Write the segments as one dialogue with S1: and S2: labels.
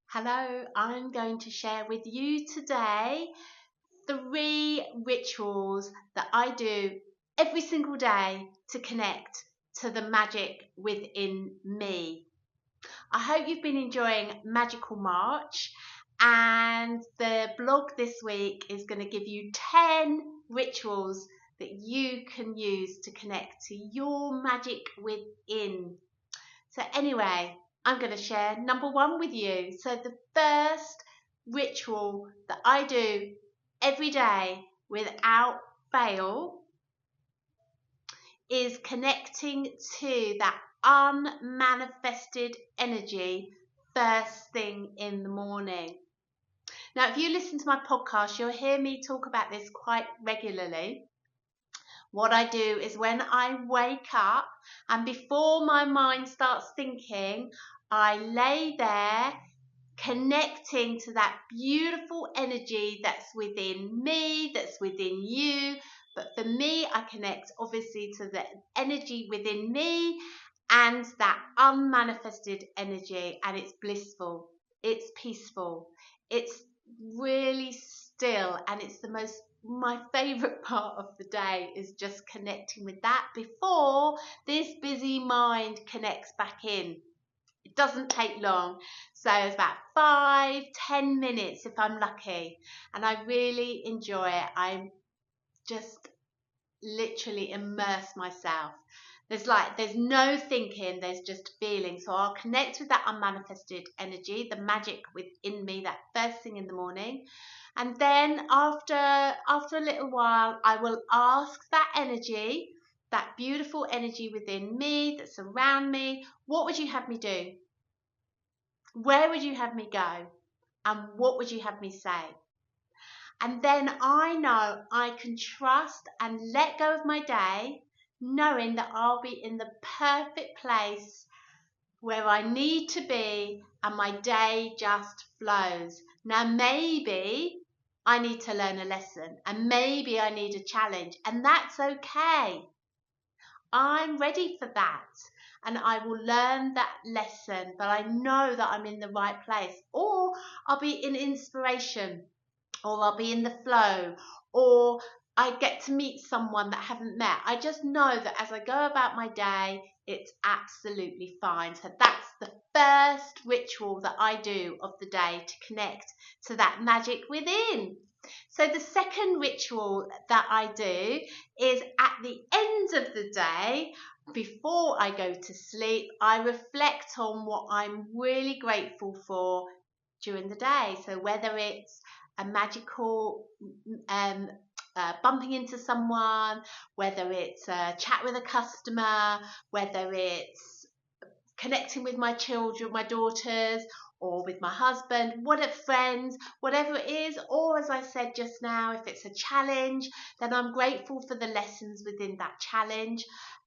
S1: Hello, I'm going to share with you today 3 rituals that I do every single day to connect to the magic within me. I hope you've been enjoying Magical March, and the blog this week is going to give you 10 rituals that you can use to connect to your magic within. So anyway, I'm going to share number 1 with you. So the first ritual that I do every day without fail is connecting to that unmanifested energy first thing in the morning. Now, if you listen to my podcast, you'll hear me talk about this quite regularly. What I do is when I wake up and before my mind starts thinking, I lay there connecting to that beautiful energy that's within me, that's within you. But for me, I connect obviously to the energy within me and that unmanifested energy, and it's blissful, it's peaceful, it's really still, and it's my favorite part of the day is just connecting with that before this busy mind connects back in. It doesn't take long, so it's about 5-10 minutes if I'm lucky, and I really enjoy it. I just literally immerse myself. There's no thinking, there's just feeling. So I'll connect with that unmanifested energy, the magic within me, that first thing in the morning. And then after a little while, I will ask that energy, that beautiful energy within me, that's around me, what would you have me do? Where would you have me go? And what would you have me say? And then I know I can trust and let go of my day, knowing that I'll be in the perfect place where I need to be and my day just flows. Now, maybe I need to learn a lesson and maybe I need a challenge, and that's okay. I'm ready for that. And I will learn that lesson, but I know that I'm in the right place. Or I'll be in inspiration, or I'll be in the flow, or I get to meet someone that I haven't met. I just know that as I go about my day, it's absolutely fine. So that's the first ritual that I do of the day to connect to that magic within. So the second ritual that I do is at the end of the day, before I go to sleep, I reflect on what I'm really grateful for during the day. So whether it's a magical bumping into someone, whether it's a chat with a customer, whether it's connecting with my children, my daughters, or with my husband, friends, whatever it is, or as I said just now, if it's a challenge, then I'm grateful for the lessons within that challenge,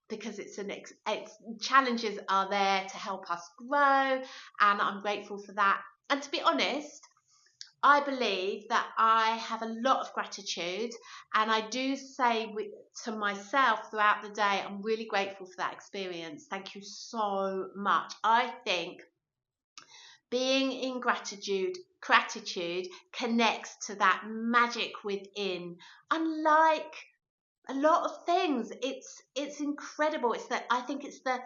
S1: because challenges are there to help us grow, and I'm grateful for that. And to be honest, I believe that I have a lot of gratitude, and I do say to myself throughout the day, I'm really grateful for that experience. Thank you so much. I think being in gratitude connects to that magic within. Unlike a lot of things, it's incredible. I think it's the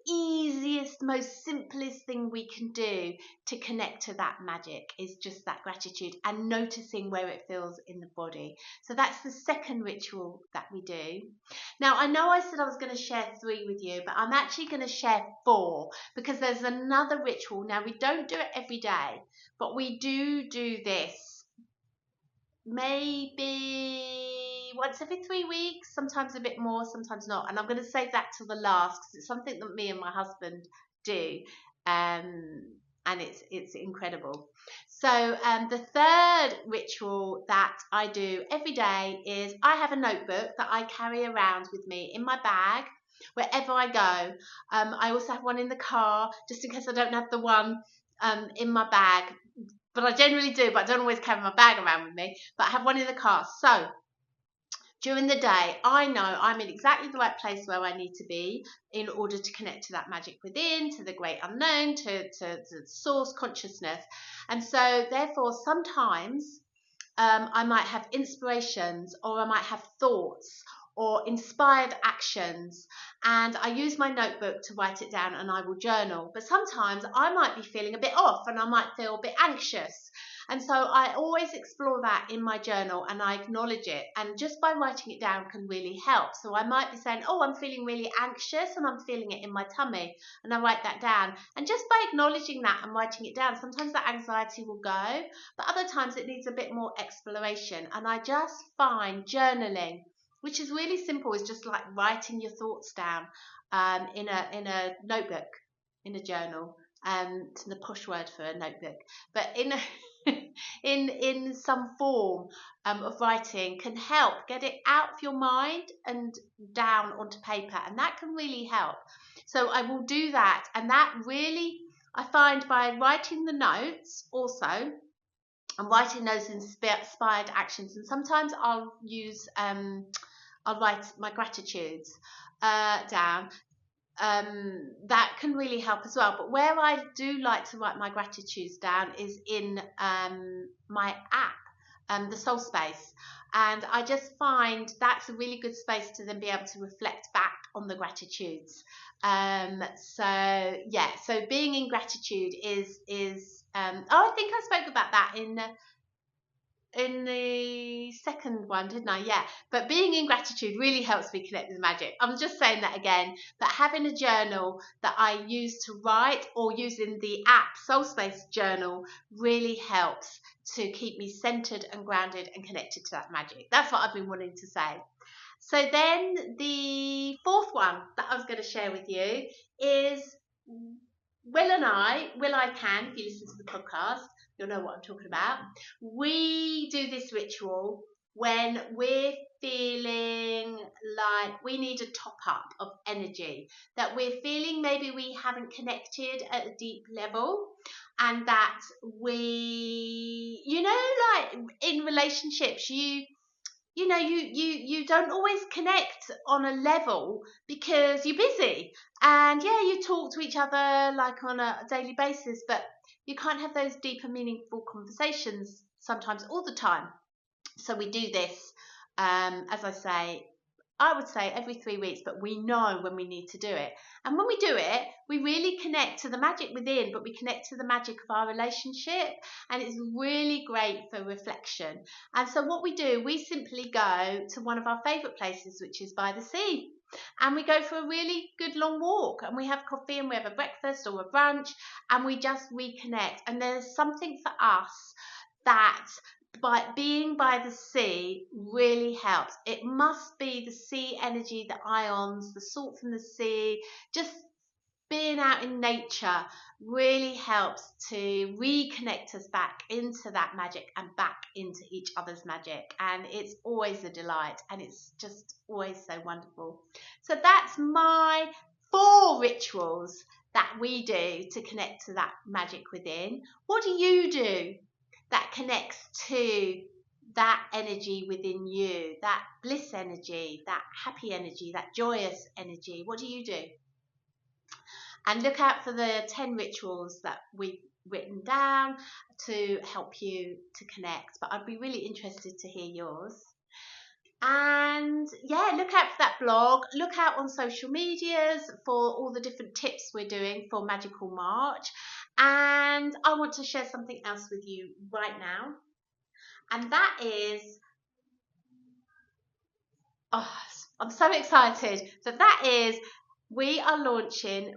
S1: easiest, most simplest thing we can do to connect to that magic is just that gratitude and noticing where it feels in the body. So that's the second ritual that we do. Now, I know I said I was going to share 3 with you, but I'm actually going to share 4 because there's another ritual. Now, we don't do it every day, but we do this maybe once every 3 weeks, sometimes a bit more, sometimes not. And I'm going to save that till the last because it's something that me and my husband do. And it's incredible. So the third ritual that I do every day is I have a notebook that I carry around with me in my bag wherever I go. I also have one in the car just in case I don't have the one in my bag. But I generally do, but I don't always carry my bag around with me. But I have one in the car. So during the day, I know I'm in exactly the right place where I need to be in order to connect to that magic within, to the great unknown, to source consciousness. And so therefore sometimes I might have inspirations, or I might have thoughts or inspired actions, and I use my notebook to write it down, and I will journal. But sometimes I might be feeling a bit off, and I might feel a bit anxious, and so I always explore that in my journal, and I acknowledge it, and just by writing it down can really help. So I might be saying, oh, I'm feeling really anxious and I'm feeling it in my tummy, and I write that down, and just by acknowledging that and writing it down, sometimes that anxiety will go, but other times it needs a bit more exploration. And I just find journaling, which is really simple, is just like writing your thoughts down in a notebook, in a journal. It's the posh word for a notebook, but in some form of writing can help get it out of your mind and down onto paper, and that can really help. So I will do that, and that really, I find, by writing the notes also, and writing those inspired actions, and sometimes I'll use I'll write my gratitudes down. That can really help as well. But where I do like to write my gratitudes down is in my app, the Soul Space. And I just find that's a really good space to then be able to reflect back on the gratitudes. So yeah, so being in gratitude is I think I spoke about that in the second one, didn't I? Yeah. But being in gratitude really helps me connect with magic. I'm just saying that again. But having a journal that I use to write, or using the app Soul Space Journal, really helps to keep me centered and grounded and connected to that magic. That's what I've been wanting to say. So then the fourth one that I was going to share with you is Will I Can, if you listen to the podcast, you'll know what I'm talking about. We do this ritual when we're feeling like we need a top up of energy, that we're feeling maybe we haven't connected at a deep level, and that we, like in relationships, you don't always connect on a level because you're busy, and yeah, you talk to each other like on a daily basis, but you can't have those deeper meaningful conversations sometimes all the time. So we do this, as I say, I would say every 3 weeks, but we know when we need to do it. And when we do it, we really connect to the magic within, but we connect to the magic of our relationship. And it's really great for reflection. And so what we do, we simply go to one of our favourite places, which is by the sea. And we go for a really good long walk, and we have coffee, and we have a breakfast or a brunch, and we just reconnect. And there's something for us that by being by the sea really helps. It must be the sea energy, the ions, the salt from the sea, just being out in nature really helps to reconnect us back into that magic and back into each other's magic. And it's always a delight, and it's just always so wonderful. So that's my 4 rituals that we do to connect to that magic within. What do you do that connects to that energy within you, that bliss energy, that happy energy, that joyous energy? What do you do? And look out for the 10 rituals that we've written down to help you to connect. But I'd be really interested to hear yours. And yeah, look out for that blog. Look out on social medias for all the different tips we're doing for Magical March. And I want to share something else with you right now. And that is, I'm so excited that is, we are relaunching,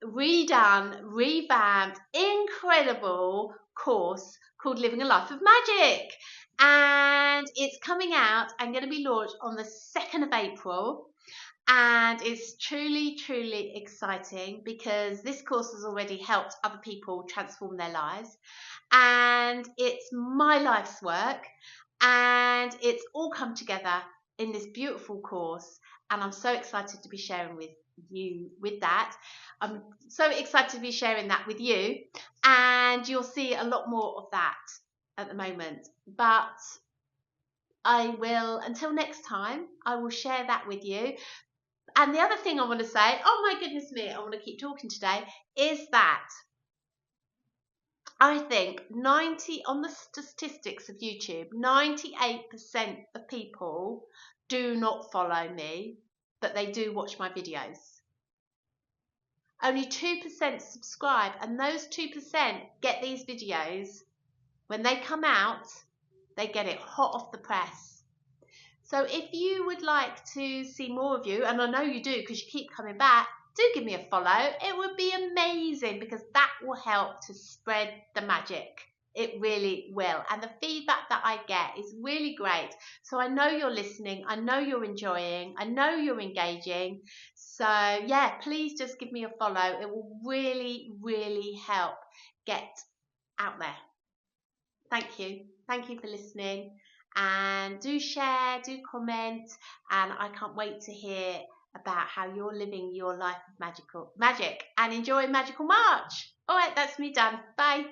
S1: redone, revamped, incredible course called Living a Life of Magic. And it's coming out and going to be launched on the 2nd of April. And it's truly, truly exciting because this course has already helped other people transform their lives. And it's my life's work. And it's all come together in this beautiful course. And I'm so excited to be sharing with you with that. I'm so excited to be sharing that with you. And you'll see a lot more of that at the moment. But until next time, I will share that with you. And the other thing I want to say, oh my goodness me, I want to keep talking today, is that I think on the statistics of YouTube, 98% of people do not follow me, but they do watch my videos. Only 2% subscribe, and those 2% get these videos. When they come out, they get it hot off the press. So if you would like to see more of you, and I know you do because you keep coming back, do give me a follow. It would be amazing because that will help to spread the magic. It really will. And the feedback that I get is really great. So I know you're listening. I know you're enjoying. I know you're engaging. So yeah, please just give me a follow. It will really, really help get out there. Thank you. Thank you for listening. And do share, do comment. And I can't wait to hear about how you're living your life of magic and enjoy Magical March. All right, that's me done. Bye.